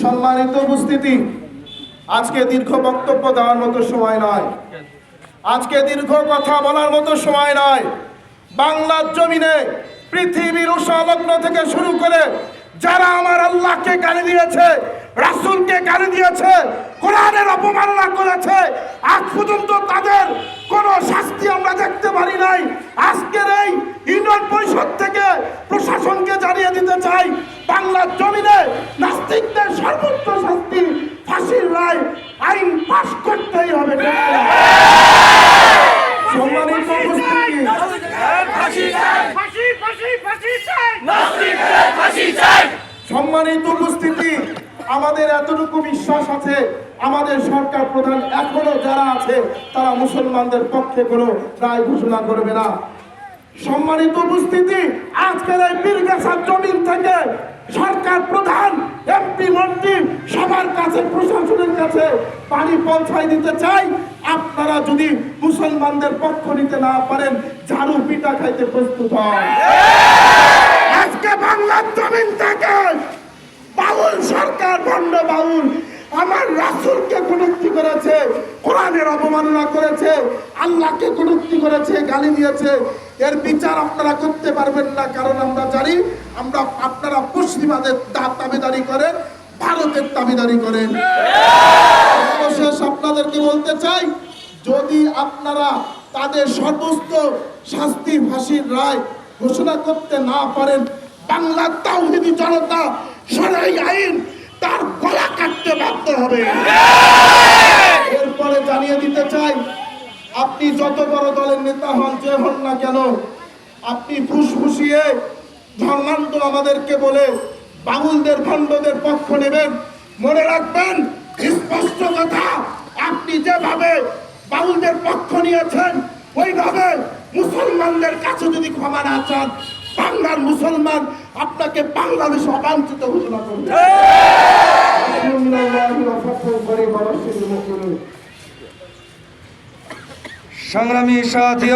সম্মানিত উপস্থিতি, আজকে দীর্ঘ বক্তব্য দেওয়ার মতো সময় নয়, আজকে দীর্ঘ কথা বলার মতো সময় নয়। বাংলার জমিনে পৃথিবীর উষালগ্ন থেকে শুরু করে যারা আমার আল্লাহকে গালি দিয়েছে, রাসূলকে গালি দিয়েছে, কোরআনের অপমাননা করেছে, আজ পর্যন্ত তাদের কোনো শাস্তি আমরা দেখতে পারি নাই। আজকের এই ইউনিয়ন পরিষদ থেকে প্রশাসনকে জানিয়ে দিতে চাই, বাংলার জমিনে নাস্তিকদের সর্বোচ্চ শাস্তি ফাঁসির রায় আইন পাশ করতেই হবে। সম্মানিত উপস্থিতি, সম্মানিত উপস্থিতি, আমাদের এতটুকু বিশ্বাস আছে, আমাদের সরকার প্রধান এখনো যারা আছে তারা মুসলমানদের পক্ষে কোনো রায় ঘোষণা করবে না। সম্মানিত উপস্থিতি, আজকের এই পীরগাছার জমিন থেকে সরকার প্রধান, এমপি, মন্ত্রী সবার কাছে, প্রশাসনের কাছে পানি পৌঁছায় দিতে চাই, আপনারা যদি মুসলমানদের পক্ষ নিতে না পারেন ঝাড়ু পিটা খাইতে প্রস্তুত হন। আজকে বাংলার জমিন থেকে বাউল সরকার, ভণ্ড বাউল আমার রাসূলকে কটূক্তি করেছে, কোরআনের অবমাননা করেছে, আল্লাহকে কটূক্তি করেছে, গালি দিয়েছে, এর বিচার আপনারা করতে পারবেন না। কারণ আমরা জানি আপনারা পশ্চিমাদের দাবিদারি করেন, ভারতের দাবিদারি করেন। অবশেষ আপনাদেরকে বলতে চাই, যদি আপনারা তাদের সর্বোচ্চ শাস্তি ফাঁসির রায় ঘোষণা করতে না পারেন, বাংলার তাওহীদি জনতা শরঈ আইন তার গলা কাটতে বাধ্য হবে। এরপরে জানিয়ে দিতে চাই, আপনি যত বড় দলের নেতা হন, যে হন না কেন, আপনি ফুসফুসিয়ে ধর্মান্ত আমাদেরকে বলে বাউলদের, ভণ্ডদের পক্ষ নেবেন, মনে রাখবেন স্পষ্ট কথা, আপনি যেভাবে বাউলদের পক্ষ নিয়েছেন ওইভাবে মুসলমানদের কাছে যদি ক্ষমা না চান, বাংলার মুসলমান আপনাকে বাংলাদেশে অবাঞ্ছিত ঘোষণা করবে। সংগ্রামী সাথী।